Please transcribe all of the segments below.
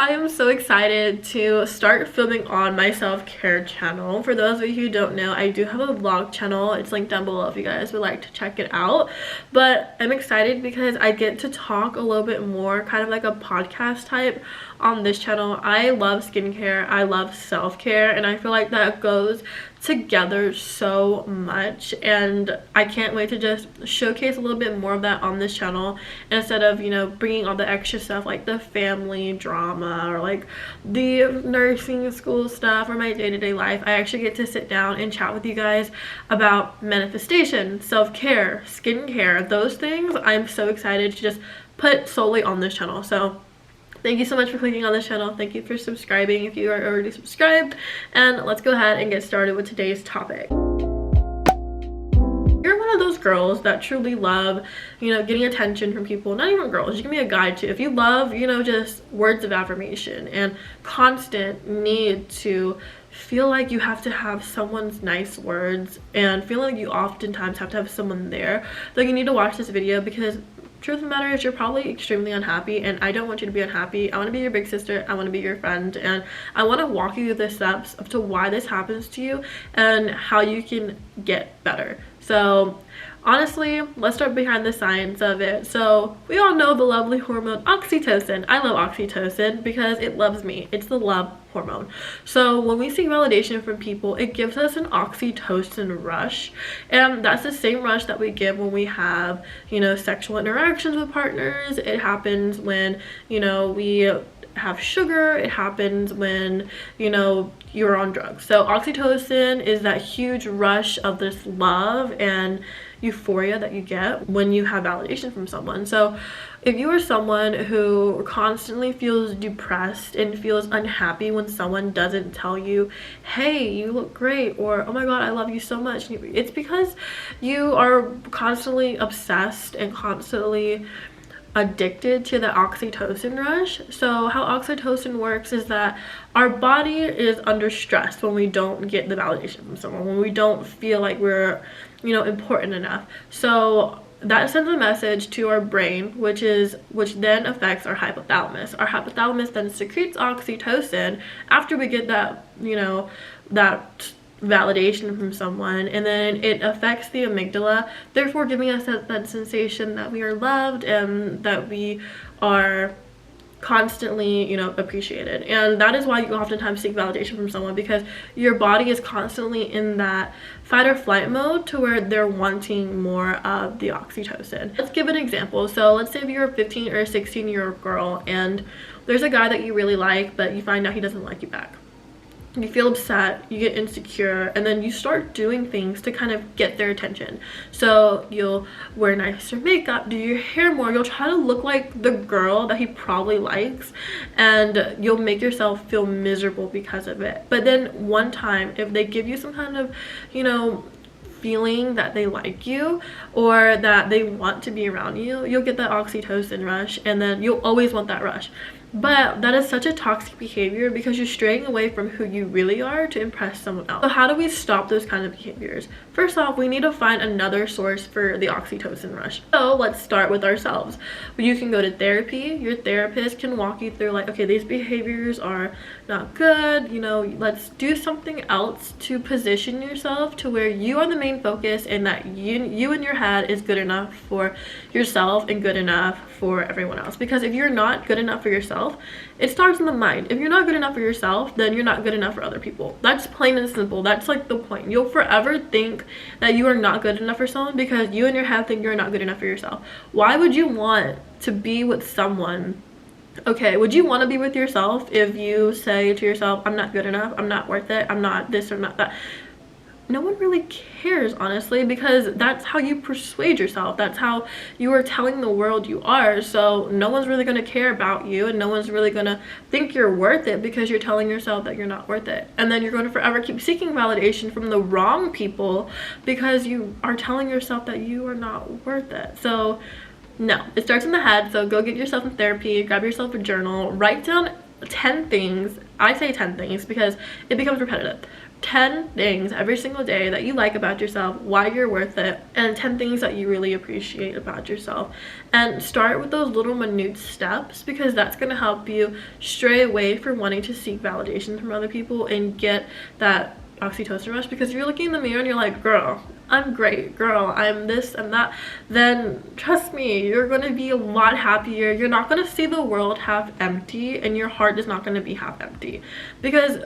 I am so excited to start filming on my self-care channel. For those of you who don't know, I do have a vlog channel. It's linked down below if you guys would like to check it out. But I'm excited because I get to talk a little bit more, kind of like a podcast type on this channel. I love skincare, I love self-care, and I feel like that goes together so much, and I can't wait to just showcase a little bit more of that on this channel instead of, you know, bringing all the extra stuff like the family drama or like the nursing school stuff or my day-to-day life. I actually get to sit down and chat with you guys about manifestation, self-care, skincare, those things. I'm so excited to just put solely on this channel. So thank you so much for clicking on this channel. Thank you for subscribing if you are already subscribed. And let's go ahead and get started with today's topic. You're one of those girls that truly love, you know, getting attention from people. Not even girls, you can be a guy too. If you love, you know, just words of affirmation and constant need to feel like you have to have someone's nice words and feel like you oftentimes have to have someone there, then you need to watch this video, because truth of the matter is you're probably extremely unhappy, and I don't want you to be unhappy. I want to be your big sister, I want to be your friend, and I want to walk you through the steps of to why this happens to you and how you can get better. So honestly, let's start behind the science of it. So we all know the lovely hormone oxytocin. I love oxytocin because it loves me. It's the love hormone. So when we seek validation from people, it gives us an oxytocin rush, and that's the same rush that we give when we have, you know, sexual interactions with partners. It happens when, you know, we have sugar. It happens when, you know, you're on drugs. So oxytocin is that huge rush of this love and euphoria that you get when you have validation from someone. So if you are someone who constantly feels depressed and feels unhappy when someone doesn't tell you, hey, you look great, or oh my god, I love you so much, it's because you are constantly obsessed and constantly addicted to the oxytocin rush. So how oxytocin works is that our body is under stress when we don't get the validation from someone, when we don't feel like we're, you know, important enough. So that sends a message to our brain, which then affects our hypothalamus. Our hypothalamus then secretes oxytocin after we get that, you know, that validation from someone, and then it affects the amygdala, therefore giving us that sensation that we are loved and that we are constantly, you know, appreciated. And that is why you oftentimes seek validation from someone, because your body is constantly in that fight or flight mode to where they're wanting more of the oxytocin. Let's give an example. So let's say if you're a 15 or a 16-year-old girl and there's a guy that you really like, but you find out he doesn't like you back. You feel upset, you get insecure, and then you start doing things to kind of get their attention. So you'll wear nicer makeup, do your hair more, you'll try to look like the girl that he probably likes, and you'll make yourself feel miserable because of it. But then one time, if they give you some kind of, you know, feeling that they like you or that they want to be around you, you'll get that oxytocin rush, and then you'll always want that rush. But that is such a toxic behavior because you're straying away from who you really are to impress someone else. So how do we stop those kind of behaviors? First off, we need to find another source for the oxytocin rush. So let's start with ourselves. You can go to therapy. Your therapist can walk you through, like, okay, these behaviors are not good, you know, let's do something else to position yourself to where you are the main focus, and that you in your head is good enough for yourself and good enough for everyone else. Because if you're not good enough for yourself, it starts in the mind. If you're not good enough for yourself, then you're not good enough for other people. That's plain and simple. That's like the point. You'll forever think that you are not good enough for someone because you in your head think you're not good enough for yourself. Why would you want to be with someone? Okay, would you want to be with yourself if you say to yourself, I'm not good enough, I'm not worth it, I'm not this or not that? No one really cares, honestly, because that's how you persuade yourself. That's how you are telling the world you are. So no one's really going to care about you, and no one's really going to think you're worth it because you're telling yourself that you're not worth it. And then you're going to forever keep seeking validation from the wrong people because you are telling yourself that you are not worth it. So no, it starts in the head. So go get yourself in therapy, grab yourself a journal, write down 10 things. I say 10 things because it becomes repetitive. 10 things every single day that you like about yourself, why you're worth it, and 10 things that you really appreciate about yourself. And start with those little minute steps, because that's going to help you stray away from wanting to seek validation from other people and get that oxytocin rush. Because if you're looking in the mirror and you're like, girl, I'm great, girl, I'm this and that, then trust me, you're going to be a lot happier. You're not going to see the world half empty, and your heart is not going to be half empty. Because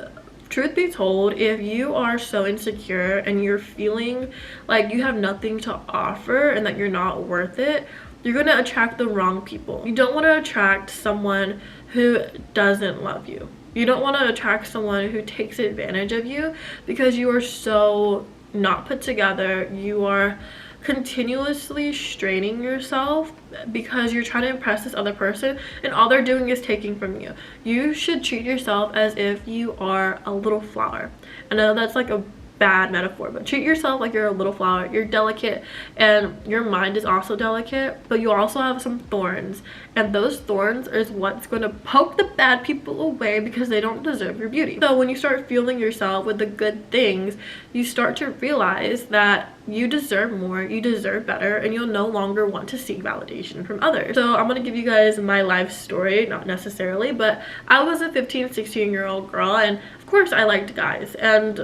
truth be told, if you are so insecure and you're feeling like you have nothing to offer and that you're not worth it, you're going to attract the wrong people. You don't want to attract someone who doesn't love you. You don't want to attract someone who takes advantage of you, because you are so not put together. You are continuously straining yourself because you're trying to impress this other person, and all they're doing is taking from you. You should treat yourself as if you are a little flower. I know that's like a bad metaphor, but treat yourself like you're a little flower. You're delicate, and your mind is also delicate, but you also have some thorns, and those thorns is what's going to poke the bad people away, because they don't deserve your beauty. So when you start fueling yourself with the good things, you start to realize that you deserve more, you deserve better, and you'll no longer want to seek validation from others. So I'm gonna give you guys my life story, not necessarily, but I was a 15-16-year-old girl, and of course I liked guys, and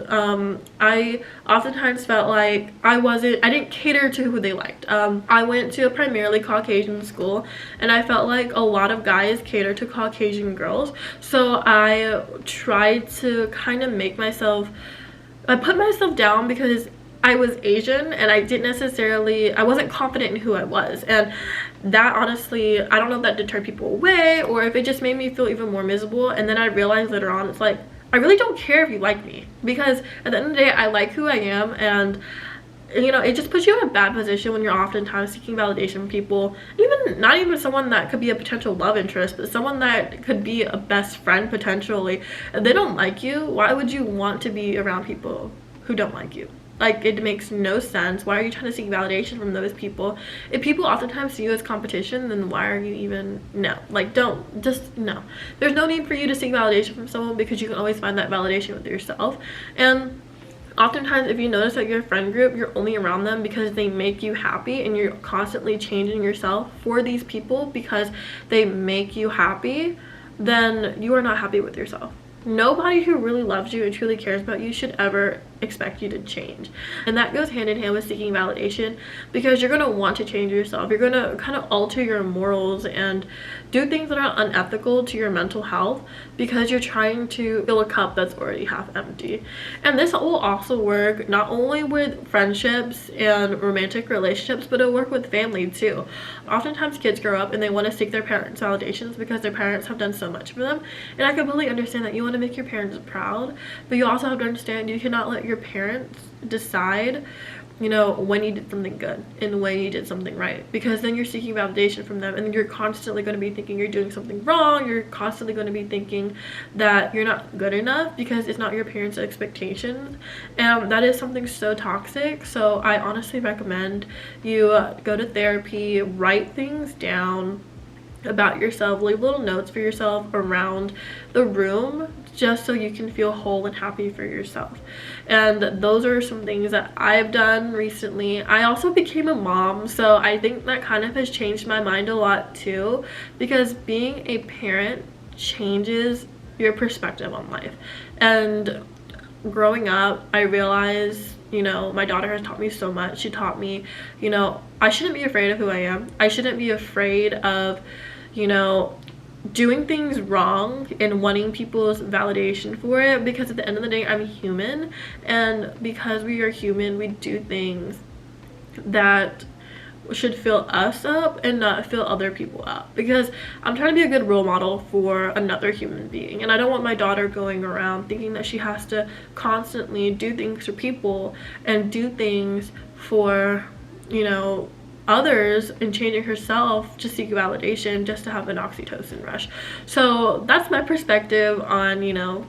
I oftentimes felt like I didn't cater to who they liked. I went to a primarily Caucasian school, and I felt like a lot of guys cater to Caucasian girls, so I tried to kind of I put myself down because I was Asian, and I wasn't confident in who I was, and that honestly, I don't know if that deterred people away or if it just made me feel even more miserable. And then I realized later on, it's like, I really don't care if you like me, because at the end of the day, I like who I am. And you know, it just puts you in a bad position when you're oftentimes seeking validation from people, even not even someone that could be a potential love interest, but someone that could be a best friend potentially. If they don't like you, why would you want to be around people who don't like you? Like, it makes no sense. Why are you trying to seek validation from those people? If people oftentimes see you as competition, then why are you even, no, like, don't, just no. There's no need for you to seek validation from someone, because you can always find that validation with yourself. And oftentimes, if you notice that your friend group, you're only around them because they make you happy, and you're constantly changing yourself for these people because they make you happy, then you are not happy with yourself. Nobody who really loves you and truly cares about you should ever expect you to change. And that goes hand in hand with seeking validation, because you're going to want to change yourself. You're going to kind of alter your morals and do things that are unethical to your mental health, because you're trying to fill a cup that's already half empty. And this will also work not only with friendships and romantic relationships, but it'll work with family too. Oftentimes kids grow up and they want to seek their parents' validations because their parents have done so much for them. And I completely understand that you want to make your parents proud, but you also have to understand you cannot let your parents decide, you know, when you did something good and when you did something right, because then you're seeking validation from them, and you're constantly going to be thinking you're doing something wrong. You're constantly going to be thinking that you're not good enough because it's not your parents' expectations, and that is something so toxic. So I honestly recommend you go to therapy, write things down about yourself, leave little notes for yourself around the room, just so you can feel whole and happy for yourself. And those are some things that I've done recently. I also became a mom, so I think that kind of has changed my mind a lot too, because being a parent changes your perspective on life. And growing up, I realized, you know, my daughter has taught me so much. She taught me, you know, I shouldn't be afraid of who I am. I shouldn't be afraid of, you know, doing things wrong and wanting people's validation for it, because at the end of the day, I'm human, and because we are human, we do things that should fill us up and not fill other people up, because I'm trying to be a good role model for another human being, and I don't want my daughter going around thinking that she has to constantly do things for people and do things for, you know, others, and changing herself to seek validation just to have an oxytocin rush. So that's my perspective on, you know,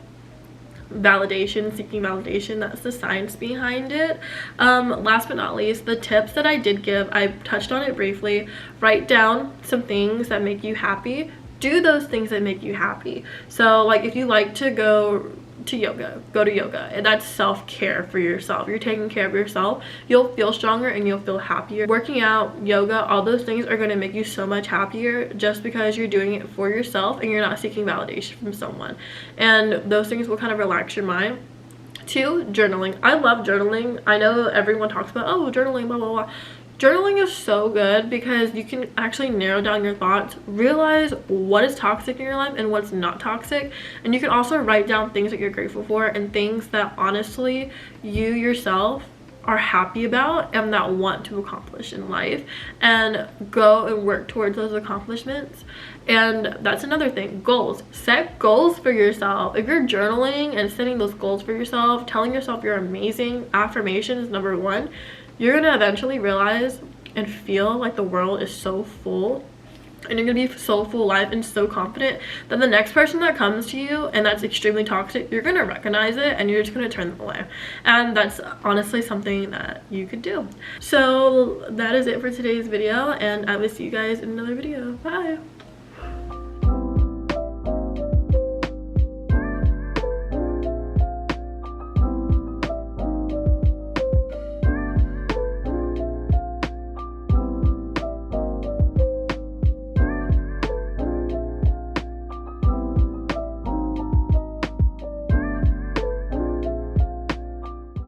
validation, seeking validation. That's the science behind it. Last but not least, the tips that I did give, I touched on it briefly. Write down some things that make you happy. do those things that make you happy. So like if you like to go to yoga, go to yoga, and that's self-care for yourself. You're taking care of yourself, you'll feel stronger and you'll feel happier. Working out, yoga, all those things are going to make you so much happier just because you're doing it for yourself and you're not seeking validation from someone, and those things will kind of relax your mind. 2, journaling. I love journaling. I know everyone talks about, oh, journaling, blah blah blah. Journaling is so good because you can actually narrow down your thoughts, realize what is toxic in your life and what's not toxic, and you can also write down things that you're grateful for and things that honestly you yourself are happy about and that want to accomplish in life, and go and work towards those accomplishments. And that's another thing, goals. Set goals for yourself. If you're journaling and setting those goals for yourself, telling yourself you're amazing, affirmation is number 1. You're gonna eventually realize and feel like the world is so full, and you're gonna be so full of life and so confident that the next person that comes to you and that's extremely toxic, you're gonna recognize it and you're just gonna turn them away. And that's honestly something that you could do. So that is it for today's video, and I will see you guys in another video. Bye.